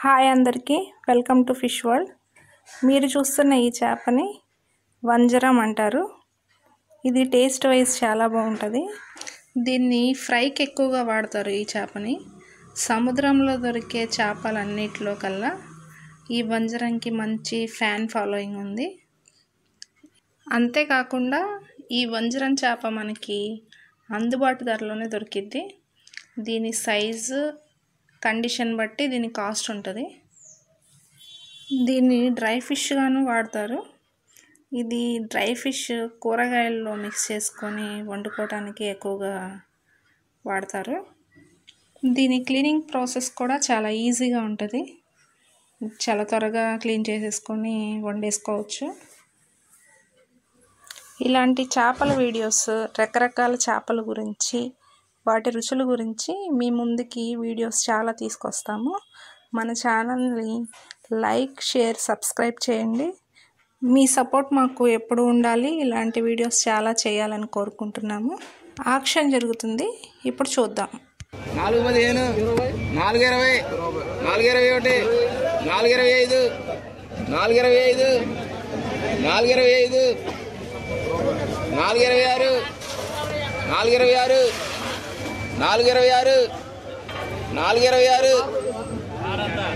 Hi అందరికీ welcome to fish world. మీరు చూస్తున్న ఈ చేపని వంజరం అంటారు. ఇది టేస్ట్ వైజ్ చాలా బాగుంటుంది. దీన్ని ఫ్రైకి ఎక్కువగా వాడతారు. ఈ చేపని సముద్రంలో దొరికే చేపలన్నిటిలో కల్లా ఈ వంజరంకి మంచి ఫ్యాన్ ఫాలోయింగ్ ఉంది. అంతేకాకుండా ఈ వంజరం చేప మనకి అందుబాటు ధరలోనే దొరికిద్ది. దీని సైజు కండిషన్ బట్టి దీని కాస్ట్ ఉంటుంది. దీన్ని డ్రై ఫిష్ గాను వాడతారు. ఇది డ్రై ఫిష్ కూరగాయల్లో మిక్స్ చేసుకొని వండుకోవడానికి ఎక్కువగా వాడతారు. దీని క్లీనింగ్ ప్రాసెస్ కూడా చాలా ఈజీగా ఉంటుంది. చాలా త్వరగా క్లీన్ చేసేసుకొని వండేసుకోవచ్చు. ఇలాంటి చేపల వీడియోస్, రకరకాల చేపల గురించి, వాటి రుచుల గురించి మీ ముందుకి వీడియోస్ చాలా తీసుకొస్తాము. మన ఛానల్ని లైక్, షేర్, సబ్స్క్రైబ్ చేయండి. మీ సపోర్ట్ మాకు ఎప్పుడు ఉండాలి. ఇలాంటి వీడియోస్ చాలా చేయాలని కోరుకుంటున్నాము. ఆక్షన్ జరుగుతుంది, ఇప్పుడు చూద్దాం. 415 420 421 425 425 425 426 426 426 426 426 427 428 428 428 428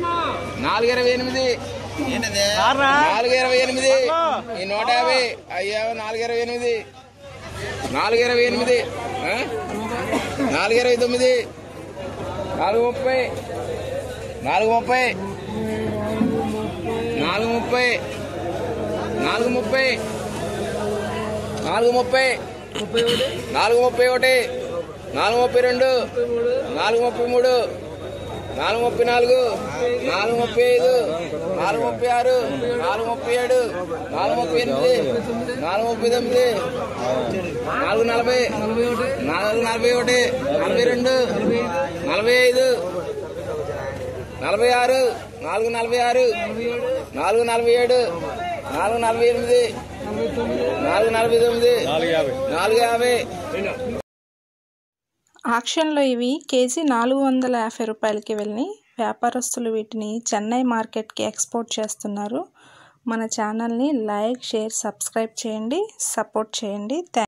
428 428 ఈ 150 అయ్యా 428 429 429 430 430 430 430 430 431 432 433 434 435 436 437 438 439 440 441 42 45 46 446 447 448 449 450. ఆక్షన్లో ఇవి కేజీ 450 రూపాయలకి వెళ్ళి వ్యాపారస్తులు వీటిని చెన్నై మార్కెట్కి ఎక్స్పోర్ట్ చేస్తున్నారు. మన ఛానల్ని లైక్, షేర్, సబ్స్క్రైబ్ చేయండి, సపోర్ట్ చేయండి.